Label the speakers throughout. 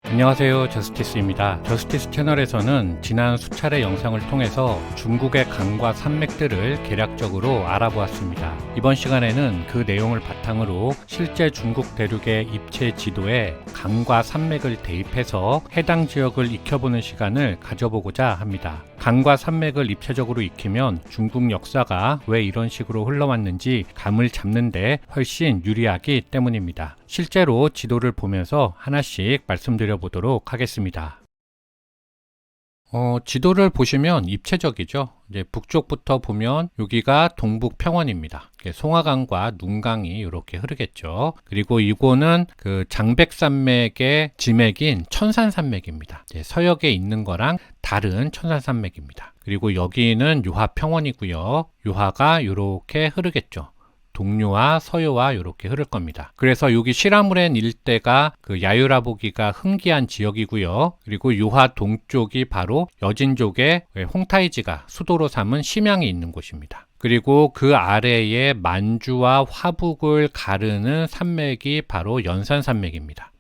Speaker 1: 안녕하세요, 저스티스입니다. 저스티스 채널에서는 지난 수차례 영상을 통해서 중국의 강과 산맥들을 개략적으로 알아보았습니다. 이번 시간에는 그 내용을 바탕으로 실제 중국 대륙의 입체 지도에 강과 산맥을 대입해서 해당 지역을 익혀보는 시간을 가져보고자 합니다. 강과 산맥을 입체적으로 익히면 중국 역사가 왜 이런 식으로 흘러왔는지 감을 잡는데 훨씬 유리하기 때문입니다. 실제로 지도를 보면서 하나씩 말씀드려 보도록 하겠습니다. 지도를 보시면 입체적이죠. 이제 북쪽부터 보면 여기가 동북 평원입니다. 송화강과 눈강이 이렇게 흐르겠죠. 그리고 이거는 그 장백산맥의 지맥인 천산산맥입니다. 서역에 있는 거랑 다른 천산산맥입니다. 그리고 여기는 유화평원이고요. 유화가 이렇게 흐르겠죠. 동류와 서요와 이렇게 흐를 겁니다. 그래서 여기 시라무렌 일대가 그 야유라보기가 흥기한 지역이고요. 그리고 유화 동쪽이 바로 여진족의 홍타이지가 수도로 삼은 심양이 있는 곳입니다. 그리고 그 아래에 만주와 화북을 가르는 산맥이 바로 연산산맥입니다.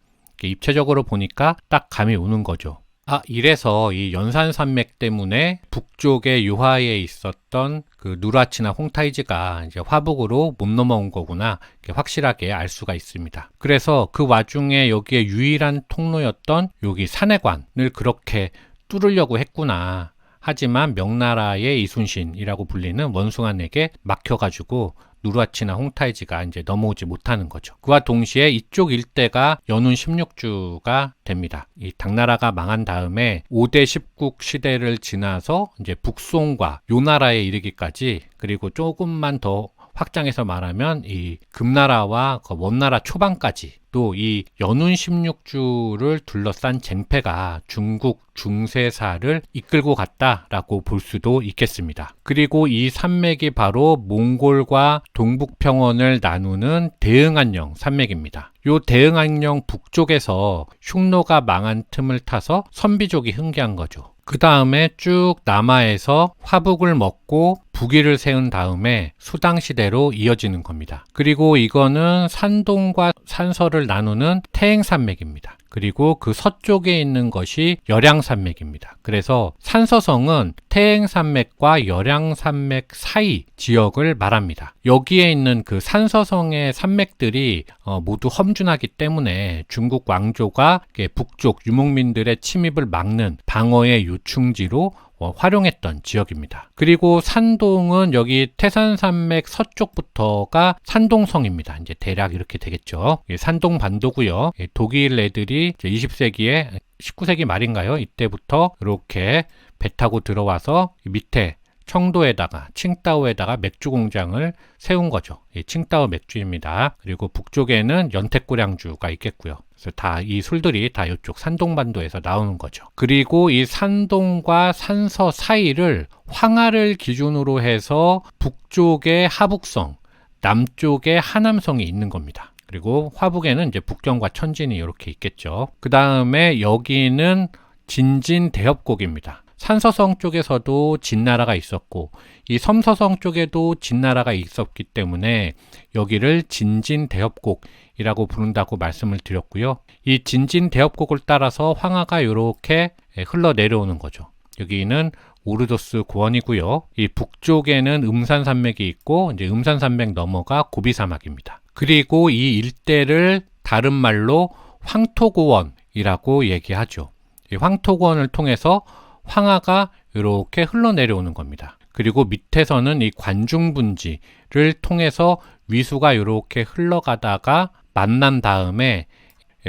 Speaker 1: 입체적으로 보니까 딱 감이 오는 거죠. 이래서 이 연산산맥 때문에 북쪽의 유화에 있었던 그 누라치나 홍타이지가 이제 화북으로 못 넘어온 거구나, 확실하게 알 수가 있습니다. 그래서 그 와중에 여기에 유일한 통로였던 여기 산해관을 그렇게 뚫으려고 했구나. 하지만 명나라의 이순신이라고 불리는 원숭아에게 막혀가지고 누라치나 홍타이지가 이제 넘어오지 못하는 거죠. 그와 동시에 이쪽 일대가 연운 16주가 됩니다. 이 당나라가 망한 다음에 5대 10국 시대를 지나서 이제 북송과 요나라에 이르기까지, 그리고 조금만 더 확장해서 말하면 이 금나라와 원나라 초반까지 또 이 연운 16주를 둘러싼 쟁패가 중국 중세사를 이끌고 갔다라고 볼 수도 있겠습니다. 그리고 이 산맥이 바로 몽골과 동북평원을 나누는 대응안령 산맥입니다. 요 대응안령 북쪽에서 흉노가 망한 틈을 타서 선비족이 흥기한 거죠. 그 다음에 쭉 남하에서 화북을 먹고 북위를 세운 다음에 수당시대로 이어지는 겁니다. 그리고 이거는 산동과 산서를 나누는 태행산맥입니다. 그리고 그 서쪽에 있는 것이 열양산맥입니다. 그래서 산서성은 태행산맥과 열양산맥 사이 지역을 말합니다. 여기에 있는 그 산서성의 산맥들이 모두 험준하기 때문에 중국 왕조가 북쪽 유목민들의 침입을 막는 방어의 요충지로 활용했던 지역입니다. 그리고 산동은 여기 태산산맥 서쪽부터가 산동성입니다. 이제 대략 이렇게 되겠죠. 산동 반도고요. 독일 애들이 20세기에 19세기 말인가요? 이때부터 이렇게 배 타고 들어와서 밑에 청도에다가 칭따오에다가 맥주 공장을 세운 거죠. 칭따오 맥주입니다. 그리고 북쪽에는 연택고량주가 있겠고요. 그래서 다 이 술들이 다 이쪽 산동반도에서 나오는 거죠. 그리고 이 산동과 산서 사이를 황하를 기준으로 해서 북쪽에 하북성, 남쪽에 하남성이 있는 겁니다. 그리고 화북에는 이제 북경과 천진이 이렇게 있겠죠. 그 다음에 여기는 진진대협곡입니다. 산서성 쪽에서도 진나라가 있었고 이 섬서성 쪽에도 진나라가 있었기 때문에 여기를 진진대협곡이라고 부른다고 말씀을 드렸고요. 이 진진대협곡을 따라서 황하가 이렇게 흘러내려오는 거죠. 여기는 오르도스 고원이고요. 이 북쪽에는 음산산맥이 있고 이제 음산산맥 넘어가 고비사막입니다. 그리고 이 일대를 다른 말로 황토고원이라고 얘기하죠. 이 황토고원을 통해서 황하가 이렇게 흘러내려오는 겁니다. 그리고 밑에서는 이 관중분지를 통해서 위수가 이렇게 흘러가다가 만난 다음에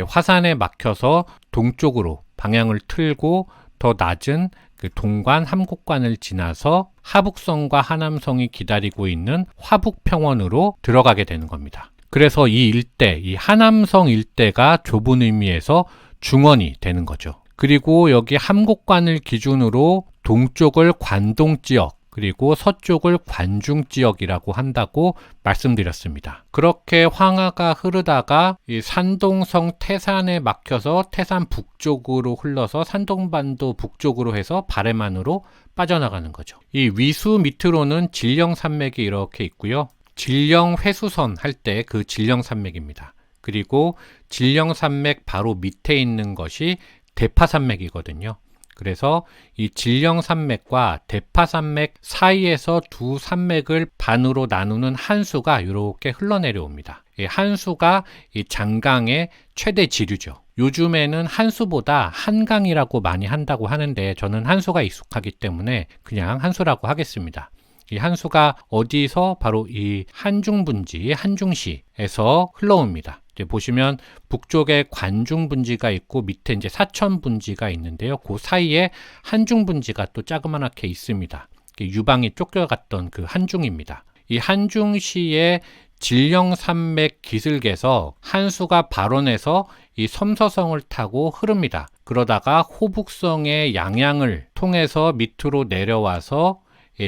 Speaker 1: 화산에 막혀서 동쪽으로 방향을 틀고 더 낮은 그 동관 함곡관을 지나서 하북성과 하남성이 기다리고 있는 화북평원으로 들어가게 되는 겁니다. 그래서 이 일대, 이 하남성 일대가 좁은 의미에서 중원이 되는 거죠. 그리고 여기 함곡관을 기준으로 동쪽을 관동지역, 그리고 서쪽을 관중지역이라고 한다고 말씀드렸습니다. 그렇게 황하가 흐르다가 이 산동성 태산에 막혀서 태산 북쪽으로 흘러서 산동반도 북쪽으로 해서 바레만으로 빠져나가는 거죠. 이 위수 밑으로는 진령산맥이 이렇게 있고요. 진령 회수선 할 때 그 진령산맥입니다. 그리고 질령산맥 바로 밑에 있는 것이 대파산맥이거든요. 그래서 이 질령산맥과 대파산맥 사이에서 두 산맥을 반으로 나누는 한수가 이렇게 흘러내려옵니다. 이 한수가 이 장강의 최대 지류죠. 요즘에는 한수보다 한강이라고 많이 한다고 하는데 저는 한수가 익숙하기 때문에 그냥 한수라고 하겠습니다. 이 한수가 어디서 바로 이 한중분지, 한중시에서 흘러옵니다. 이제 보시면 북쪽에 관중분지가 있고 밑에 이제 사천분지가 있는데요. 그 사이에 한중분지가 또 자그마하게 있습니다. 유방이 쫓겨갔던 그 한중입니다. 이 한중시의 질령산맥 기슭에서 한수가 발원해서 이 섬서성을 타고 흐릅니다. 그러다가 호북성의 양양을 통해서 밑으로 내려와서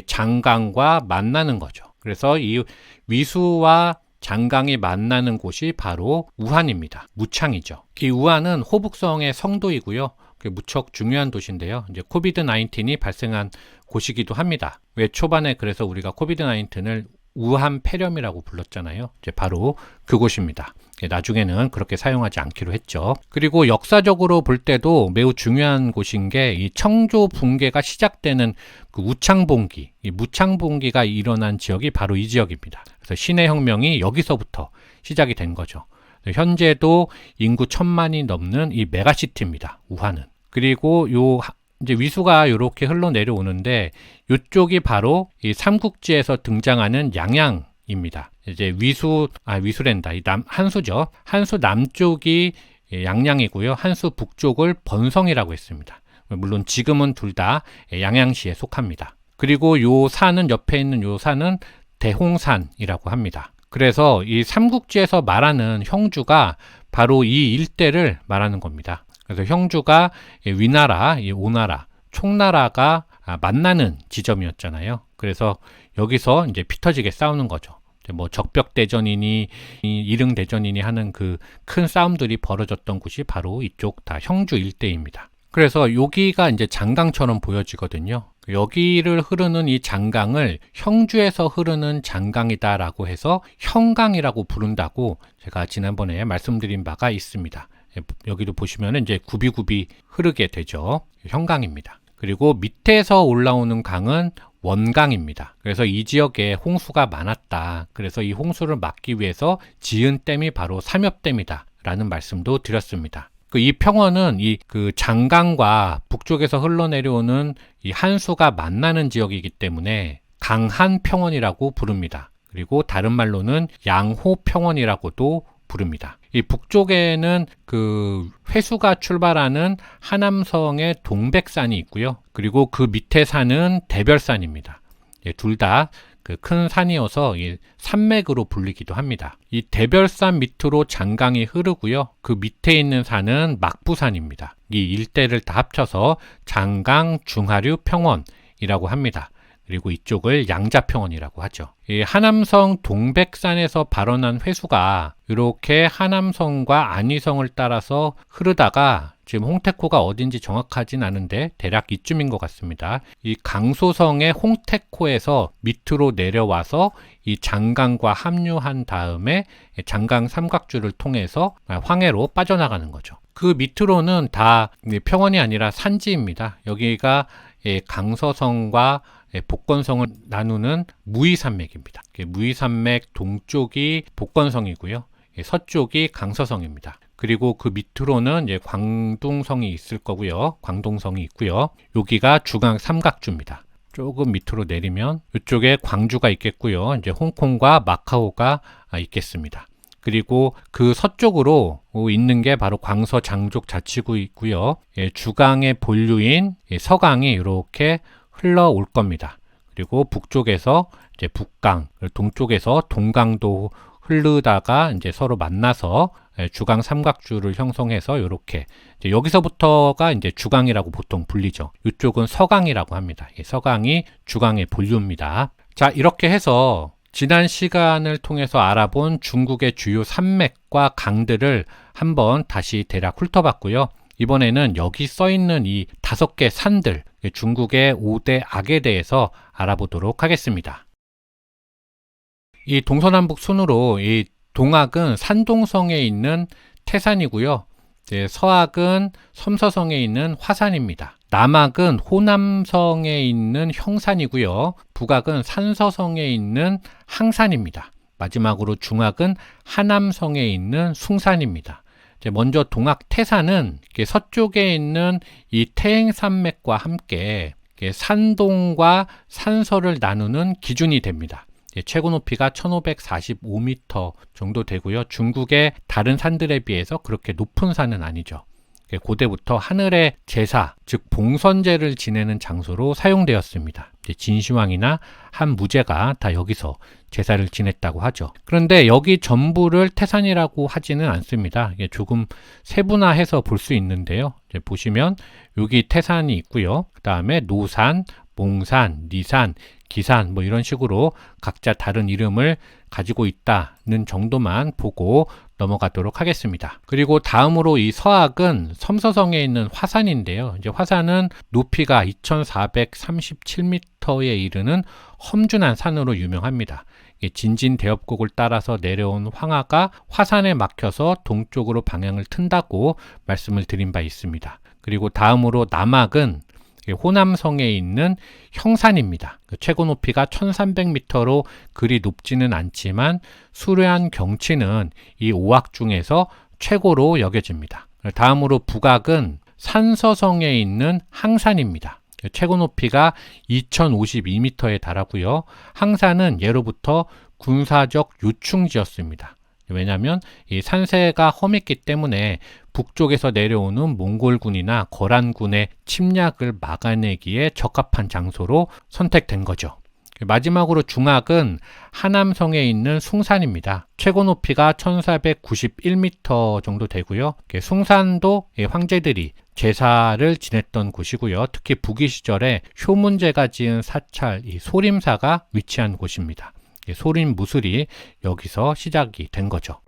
Speaker 1: 장강과 만나는 거죠. 그래서 이 위수와 장강이 만나는 곳이 바로 우한입니다. 무창이죠. 이 우한은 호북성의 성도이고요. 무척 중요한 도시인데요. 이제 코비드-19이 발생한 곳이기도 합니다. 왜 초반에 그래서 우리가 코비드-19을 우한 폐렴이라고 불렀잖아요. 이제 바로 그곳입니다. 나중에는 그렇게 사용하지 않기로 했죠. 그리고 역사적으로 볼 때도 매우 중요한 곳인 게 이 청조 붕괴가 시작되는 그 우창봉기, 이 무창봉기가 일어난 지역이 바로 이 지역입니다. 그래서 신해혁명이 여기서부터 시작이 된 거죠. 현재도 인구 1000만이 넘는 이 메가시티입니다. 우한은. 그리고 이제 위수가 이렇게 흘러내려오는데 이쪽이 바로 이 삼국지에서 등장하는 양양입니다. 이제 위수랜다. 한수죠. 한수 남쪽이 양양이고요. 한수 북쪽을 번성이라고 했습니다. 물론 지금은 둘 다 양양시에 속합니다. 그리고 요 산은 옆에 있는 요 산은 대홍산이라고 합니다. 그래서 이 삼국지에서 말하는 형주가 바로 이 일대를 말하는 겁니다. 그래서 형주가 위나라, 오나라, 총나라가 만나는 지점이었잖아요. 그래서 여기서 이제 피터지게 싸우는 거죠. 뭐 적벽대전이니 이릉대전이니 하는 그 큰 싸움들이 벌어졌던 곳이 바로 이쪽 다 형주 일대입니다. 그래서 여기가 이제 장강처럼 보여지거든요. 여기를 흐르는 이 장강을 형주에서 흐르는 장강이다라고 해서 형강이라고 부른다고 제가 지난번에 말씀드린 바가 있습니다. 여기도 보시면 이제 굽이굽이 흐르게 되죠. 형강입니다. 그리고 밑에서 올라오는 강은 원강입니다. 그래서 이 지역에 홍수가 많았다. 그래서 이 홍수를 막기 위해서 지은 댐이 바로 삼엽댐이다 라는 말씀도 드렸습니다. 이 평원은 그 장강과 북쪽에서 흘러내려오는 이 한수가 만나는 지역이기 때문에 강한평원이라고 부릅니다. 그리고 다른 말로는 양호평원이라고도 부릅니다. 이 북쪽에는 그 회수가 출발하는 하남성의 동백산이 있고요. 그리고 그 밑에 산은 대별산입니다. 둘 다 그 큰 산이어서 산맥으로 불리기도 합니다. 이 대별산 밑으로 장강이 흐르고요. 그 밑에 있는 산은 막부산입니다. 이 일대를 다 합쳐서 장강 중하류 평원이라고 합니다. 그리고 이쪽을 양자평원이라고 하죠. 이 하남성 동백산에서 발원한 회수가 이렇게 하남성과 안위성을 따라서 흐르다가 지금 홍태코가 어딘지 정확하진 않은데 대략 이쯤인 것 같습니다. 이 강소성의 홍태코에서 밑으로 내려와서 이 장강과 합류한 다음에 장강 삼각주를 통해서 황해로 빠져나가는 거죠. 그 밑으로는 다 평원이 아니라 산지입니다. 여기가 강서성과 복건성을 나누는 무의산맥입니다. 무의산맥 동쪽이 복건성이고요. 서쪽이 강서성입니다. 그리고 그 밑으로는 이제 광둥성이 있을 거고요. 광동성이 있고요. 여기가 주강 삼각주입니다. 조금 밑으로 내리면 이쪽에 광주가 있겠고요. 이제 홍콩과 마카오가 있겠습니다. 그리고 그 서쪽으로 있는 게 바로 광서 장족 자치구 있고요. 주강의 본류인 서강이 이렇게 흘러올 겁니다. 그리고 북쪽에서 이제 북강, 동쪽에서 동강도 흐르다가 이제 서로 만나서 주강 삼각주를 형성해서 이렇게 여기서부터가 이제 주강이라고 보통 불리죠. 이쪽은 서강이라고 합니다. 서강이 주강의 본류입니다. 자, 이렇게 해서 지난 시간을 통해서 알아본 중국의 주요 산맥과 강들을 한번 다시 대략 훑어봤고요. 이번에는 여기 써 있는 이 5개 산들, 중국의 5대 악에 대해서 알아보도록 하겠습니다. 이 동서남북 순으로 이 동학은 산동성에 있는 태산이고요. 서학은 섬서성에 있는 화산입니다. 남학은 호남성에 있는 형산이고요. 북학은 산서성에 있는 항산입니다. 마지막으로 중학은 하남성에 있는 숭산입니다. 먼저 동학 태산은 서쪽에 있는 이 태행산맥과 함께 산동과 산서를 나누는 기준이 됩니다. 최고 높이가 1545m 정도 되고요. 중국의 다른 산들에 비해서 그렇게 높은 산은 아니죠. 고대부터 하늘의 제사, 즉 봉선제를 지내는 장소로 사용되었습니다. 진시황이나 한 무제가 다 여기서 제사를 지냈다고 하죠. 그런데 여기 전부를 태산이라고 하지는 않습니다. 조금 세분화해서 볼 수 있는데요. 보시면 여기 태산이 있고요. 그 다음에 노산, 몽산, 니산, 기산 뭐 이런 식으로 각자 다른 이름을 가지고 있다는 정도만 보고 넘어가도록 하겠습니다. 그리고 다음으로 이 서학은 섬서성에 있는 화산인데요. 이제 화산은 높이가 2437m에 이르는 험준한 산으로 유명합니다. 진진대엽곡을 따라서 내려온 황하가 화산에 막혀서 동쪽으로 방향을 튼다고 말씀을 드린 바 있습니다. 그리고 다음으로 남학은 호남성에 있는 형산입니다. 최고 높이가 1300m로 그리 높지는 않지만 수려한 경치는 이 5학 중에서 최고로 여겨집니다. 다음으로 북학은 산서성에 있는 항산입니다. 최고 높이가 2052m에 달하고요. 항산은 예로부터 군사적 요충지였습니다. 왜냐하면 이 산세가 험했기 때문에 북쪽에서 내려오는 몽골군이나 거란군의 침략을 막아내기에 적합한 장소로 선택된 거죠. 마지막으로 중학은 하남성에 있는 숭산입니다. 최고 높이가 1491m 정도 되고요. 숭산도 황제들이 제사를 지냈던 곳이고요. 특히 부귀 시절에 효문제가 지은 사찰 이 소림사가 위치한 곳입니다. 소림 무술이 여기서 시작이 된 거죠.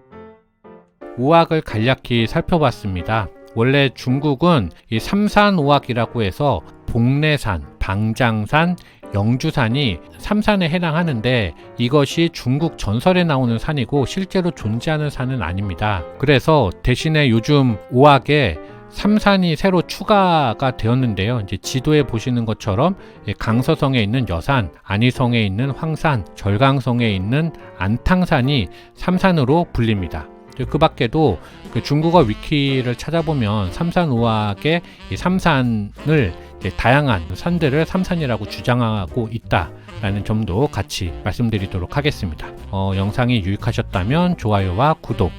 Speaker 1: 5학을 간략히 살펴봤습니다. 원래 중국은 이 삼산오학이라고 해서 복례산, 방장산, 영주산이 3산에 해당하는데 이것이 중국 전설에 나오는 산이고 실제로 존재하는 산은 아닙니다. 그래서 대신에 요즘 5학에 3산이 새로 추가가 되었는데요. 이제 지도에 보시는 것처럼 강서성에 있는 여산, 안희성에 있는 황산, 절강성에 있는 안탕산이 3산으로 불립니다. 그 밖에도 중국어 위키를 찾아보면 삼산오학의 이 3산을 다양한 산들을 3산이라고 주장하고 있다라는 점도 같이 말씀드리도록 하겠습니다. 영상이 유익하셨다면 좋아요와 구독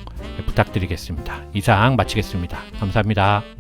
Speaker 1: 부탁드리겠습니다. 이상 마치겠습니다. 감사합니다.